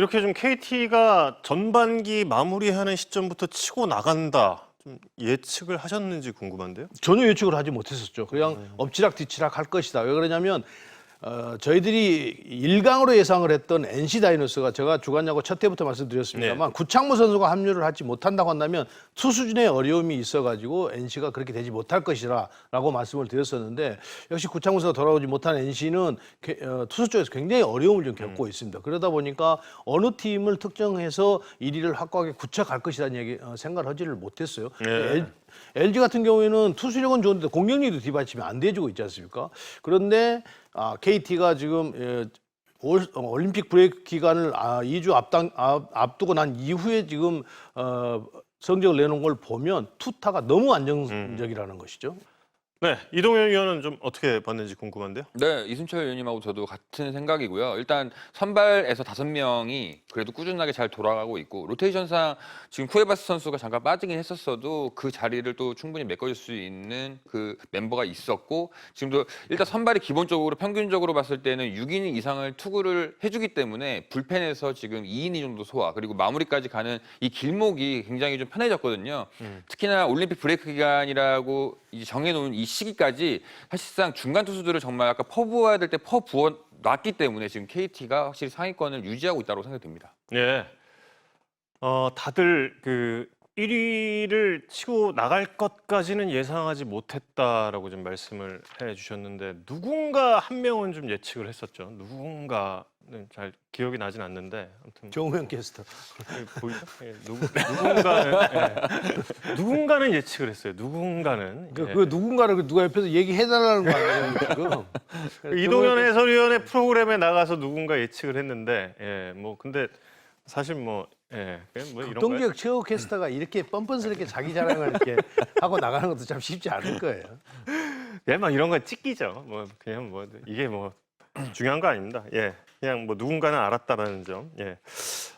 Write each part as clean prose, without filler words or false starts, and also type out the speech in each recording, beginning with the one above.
이렇게 좀 KT가 전반기 마무리하는 시점부터 치고 나간다. 좀 예측을 하셨는지 궁금한데요. 전혀 예측을 하지 못했었죠. 그냥 엎치락 뒤치락 할 것이다. 왜 그러냐면 저희들이 1강으로 예상을 했던 NC 다이노스가 제가 주간야구 첫 해부터 말씀드렸습니다만 구창모 선수가 합류를 하지 못한다고 한다면 투수진의 어려움이 있어가지고 NC가 그렇게 되지 못할 것이라고 말씀을 드렸었는데 역시 구창모 선수가 돌아오지 못한 NC는 투수 쪽에서 굉장히 어려움을 좀 겪고 있습니다. 그러다 보니까 어느 팀을 특정해서 1위를 확고하게 굳혀갈 것이라는 생각을 하지를 못했어요. LG 같은 경우에는 투수력은 좋은데 공격력도 뒷받침이 안 돼주고 있지 않습니까? 그런데 KT가 지금 올림픽 브레이크 기간을 2주 앞두고 난 이후에 지금 성적을 내놓은 걸 보면 투타가 너무 안정적이라는 것이죠. 네, 이동현 위원은 좀 어떻게 봤는지 궁금한데요. 네, 이순철 의원님하고 저도 같은 생각이고요. 일단 선발에서 5명이 그래도 꾸준하게 잘 돌아가고 있고 로테이션상 지금 쿠에바스 선수가 잠깐 빠지긴 했었어도 그 자리를 또 충분히 메꿔줄 수 있는 그 멤버가 있었고 지금도 일단 선발이 기본적으로 평균적으로 봤을 때는 6이닝 이상을 투구를 해주기 때문에 불펜에서 지금 2이닝 정도 소화 그리고 마무리까지 가는 이 길목이 굉장히 좀 편해졌거든요. 특히나 올림픽 브레이크 기간이라고 이제 정해놓은 이 시기까지 사실상 중간 투수들을 정말 아까 퍼부어야 될 때 퍼부어 놨기 때문에 지금 KT가 확실히 상위권을 유지하고 있다고 생각됩니다. 예. 다들 그 1위를 치고 나갈 것까지는 예상하지 못했다라고 좀 말씀을 해주셨는데 누군가 한 명은 좀 예측을 했었죠. 누군가는 잘 기억이 나진 않는데 아무튼 정우영 캐스터. 보이죠? 누군가는 예측을 했어요. 누군가는. 그 누군가를 누가 옆에서 얘기해달라는 거 아니에요 지금? 이동현 해설위원의 프로그램에 나가서 누군가 예측을 했는데, 뭐 근데 사실 뭐 이런 거. 동지혁 최고 캐스터가 이렇게 뻔뻔스럽게 자기 자랑을 이렇게 하고 나가는 것도 참 쉽지 않을 거예요. 막 이런 거 찍기죠. 뭐 그냥 뭐 이게 뭐 중요한 거 아닙니다. 그냥 뭐 누군가는 알았다라는 점.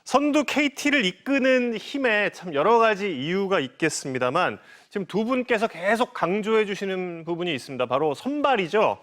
선두 KT를 이끄는 힘에 참 여러 가지 이유가 있겠습니다만 지금 두 분께서 계속 강조해 주시는 부분이 있습니다. 바로 선발이죠.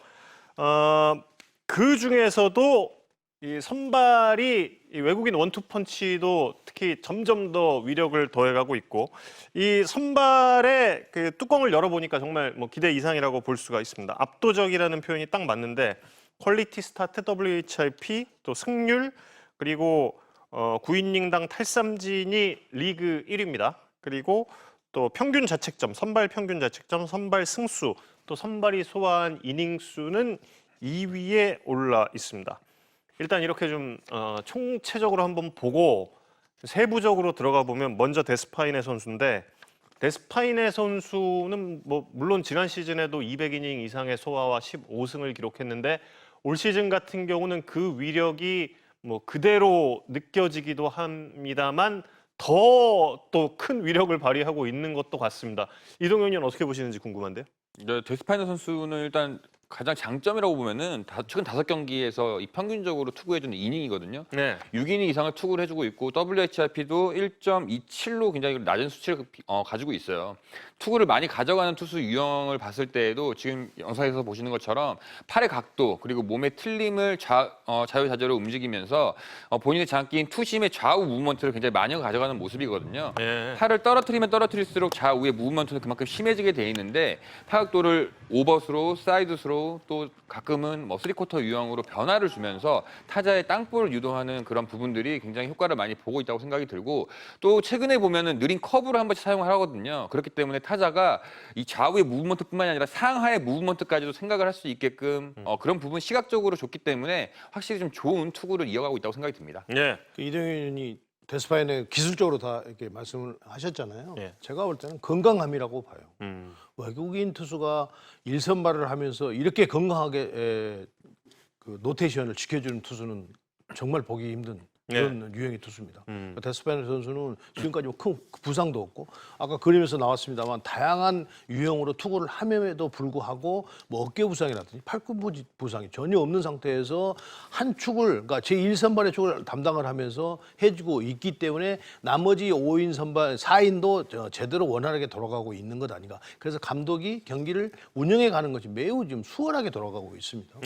그 중에서도 이 선발이 이 외국인 원투펀치도 특히 점점 더 위력을 더해가고 있고 이 선발의 그 뚜껑을 열어보니까 정말 뭐 기대 이상이라고 볼 수가 있습니다. 압도적이라는 표현이 딱 맞는데 퀄리티 스타트, WHIP, 또 승률, 그리고 9이닝당 탈삼진이 리그 1위입니다. 그리고 또 평균 자책점, 선발 평균 자책점, 선발 승수, 또 선발이 소화한 이닝 수는 2위에 올라 있습니다. 일단 이렇게 좀 총체적으로 한번 보고 세부적으로 들어가 보면 먼저 데스파이네 선수인데 데스파이네 선수는 뭐 물론 지난 시즌에도 200이닝 이상의 소화와 15승을 기록했는데 올 시즌 같은 경우는 그 위력이 뭐 그대로 느껴지기도 합니다만 더 또 큰 위력을 발휘하고 있는 것도 같습니다. 이동현 의원 어떻게 보시는지 궁금한데요. 네, 데스파이너 선수는 일단 가장 장점이라고 보면은 최근 5경기에서 이 평균적으로 투구해주는 이닝이거든요. 6이닝 이상을 투구를 해주고 있고 WHIP도 1.27로 굉장히 낮은 수치를 가지고 있어요. 투구를 많이 가져가는 투수 유형을 봤을 때에도 지금 영상에서 보시는 것처럼 팔의 각도 그리고 몸의 틀림을 자유자재로 움직이면서 본인의 장기인 투심의 좌우 무브먼트를 굉장히 많이 가져가는 모습이거든요. 팔을 떨어뜨리면 떨어뜨릴수록 좌우의 무브먼트는 그만큼 심해지게 돼 있는데 파각도를 오버스로, 사이드스로 또 가끔은 뭐 3쿼터 유형으로 변화를 주면서 타자의 땅볼을 유도하는 그런 부분들이 굉장히 효과를 많이 보고 있다고 생각이 들고 또 최근에 보면은 느린 커브를 한 번씩 사용을 하거든요. 그렇기 때문에 타자가 이 좌우의 무브먼트뿐만이 아니라 상하의 무브먼트까지도 생각을 할 수 있게끔 그런 부분 시각적으로 좋기 때문에 확실히 좀 좋은 투구를 이어가고 있다고 생각이 듭니다. 이동현 의원이 데스파이네 기술적으로 다 이렇게 말씀을 하셨잖아요. 제가 볼 때는 건강함이라고 봐요. 외국인 투수가 1선발을 하면서 이렇게 건강하게 그 노테이션을 지켜주는 투수는 정말 보기 힘든 그런 유형의 투수입니다. 데스파이네 선수는 지금까지 뭐 큰 부상도 없고 아까 그림에서 나왔습니다만 다양한 유형으로 투구를 함에도 불구하고 뭐 어깨 부상이라든지 팔꿈 부상이 전혀 없는 상태에서 한 축을 그러니까 제1선발의 축을 담당을 하면서 해주고 있기 때문에 나머지 5인 선발 4인도 제대로 원활하게 돌아가고 있는 것 아닌가. 그래서 감독이 경기를 운영해 가는 것이 매우 지금 수월하게 돌아가고 있습니다.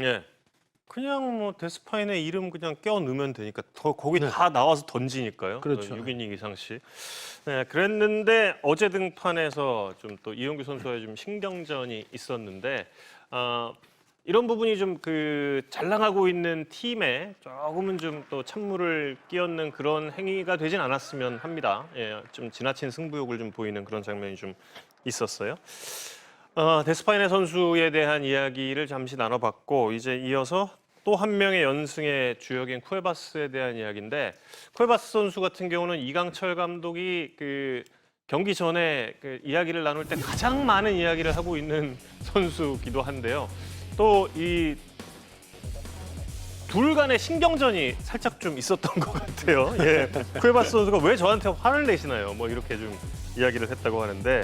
그냥 뭐 데스파인의 이름 그냥 껴 넣으면 되니까 거기 네. 다 나와서 던지니까요. 그렇죠. 6이닝 이상씩. 네, 그랬는데 어제 등판에서 좀 또 이용규 선수와의 좀 신경전이 있었는데 이런 부분이 좀 잘 나가고 있는 팀에 조금은 좀 또 찬물을 끼얹는 그런 행위가 되진 않았으면 합니다. 예, 좀 지나친 승부욕을 좀 보이는 그런 장면이 좀 있었어요. 데스파이네 선수에 대한 이야기를 잠시 나눠봤고 이제 이어서 또 한 명의 연승의 주역인 쿠에바스에 대한 이야기인데 쿠에바스 선수 같은 경우는 이강철 감독이 경기 전에 이야기를 나눌 때 가장 많은 이야기를 하고 있는 선수기도 한데요. 또 이 둘 간의 신경전이 살짝 좀 있었던 것 같아요. 예, 쿠에바스 선수가 왜 저한테 화를 내시나요? 뭐 이렇게 좀 이야기를 했다고 하는데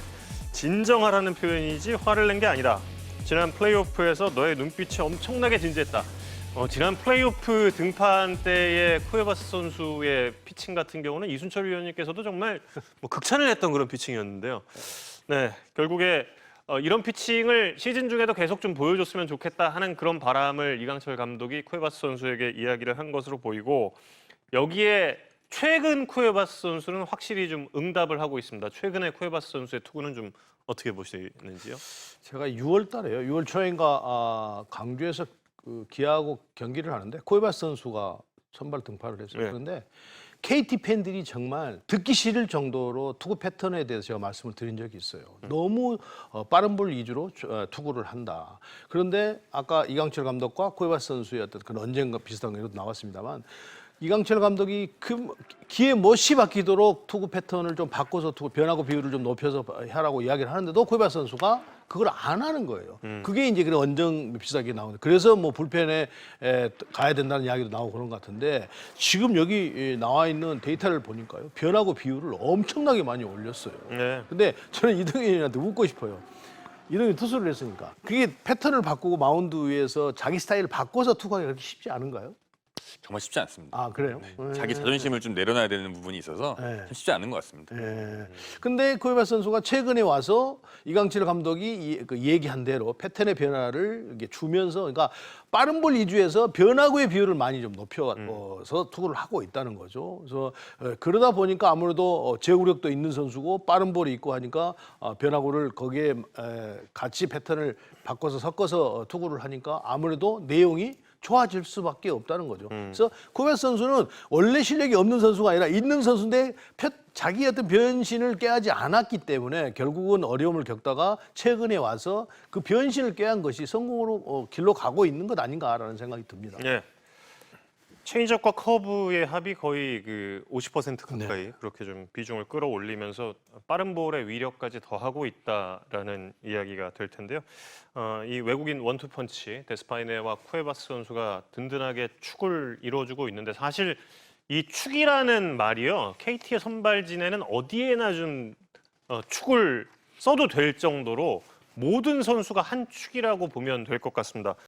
진정하라는 표현이지 화를 낸 게 아니다. 지난 플레이오프에서 너의 눈빛이 엄청나게 진지했다. 지난 플레이오프 등판 때의 쿠에바스 선수의 피칭 같은 경우는 이순철 위원님께서도 정말 뭐 극찬을 했던 그런 피칭이었는데요. 네, 결국에 이런 피칭을 시즌 중에도 계속 좀 보여줬으면 좋겠다 하는 그런 바람을 이강철 감독이 쿠에바스 선수에게 이야기를 한 것으로 보이고 여기에 최근 쿠에바스 선수는 확실히 좀 응답을 하고 있습니다. 최근에 쿠에바스 선수의 투구는 좀 어떻게 보시는지요? 제가 6월 달에요. 6월 초인가 강주에서 기아하고 경기를 하는데 코에바스 선수가 선발 등판을 했어요. 네. 그런데 KT 팬들이 정말 듣기 싫을 정도로 투구 패턴에 대해서 제가 말씀을 드린 적이 있어요. 너무 빠른 볼 위주로 투구를 한다. 그런데 아까 이강철 감독과 코에바스 선수의 어떤 그런 언젠가 비슷한 것도 나왔습니다만 이강철 감독이 기에 못이 박히도록 투구 패턴을 좀 바꿔서 변화구 비율을 좀 높여서 하라고 이야기를 하는데도 코에바스 선수가 그걸 안 하는 거예요. 그게 이제 그런 언정 비슷하게 나오는. 그래서 뭐 불펜에 가야 된다는 이야기도 나오고 그런 것 같은데 지금 여기 나와 있는 데이터를 보니까요. 변화구 비율을 엄청나게 많이 올렸어요. 네. 근데 저는 이동현한테 묻고 싶어요. 이동현이 투수를 했으니까 그게 패턴을 바꾸고 마운드 위에서 자기 스타일을 바꿔서 투구하기 그렇게 쉽지 않은가요? 정말 쉽지 않습니다. 아 그래요? 자기 자존심을 좀 내려놔야 되는 부분이 있어서 네. 참 쉽지 않은 것 같습니다. 예. 근데 코에바스 선수가 최근에 와서 이강철 감독이 얘기한 대로 패턴의 변화를 이렇게 주면서 그러니까 빠른 볼 위주에서 변화구의 비율을 많이 좀 높여서 투구를 하고 있다는 거죠. 그래서 그러다 보니까 아무래도 제구력도 있는 선수고 빠른 볼이 있고 하니까 변화구를 거기에 같이 패턴을 바꿔서 섞어서 투구를 하니까 아무래도 내용이 좋아질 수밖에 없다는 거죠. 그래서 코에바스 선수는 원래 실력이 없는 선수가 아니라 있는 선수인데 자기 어떤 변신을 깨하지 않았기 때문에 결국은 어려움을 겪다가 최근에 와서 그 변신을 깨한 것이 성공으로 길로 가고 있는 것 아닌가라는 생각이 듭니다. 예. 체인지업과 커브의 합이 거의 50% 가까이 네. 그렇게 좀 비중을 끌어올리면서 빠른 볼의 위력까지 더하고 있다라는 이야기가 될 텐데요. 이 외국인 원투펀치 데스파이네와 쿠에바스 선수가 든든하게 축을 이루어주고 있는데 사실 이 축이라는 말이요. KT의 선발진에는 어디에나 좀 축을 써도 될 정도로 모든 선수가 한 축이라고 보면 될 것 같습니다.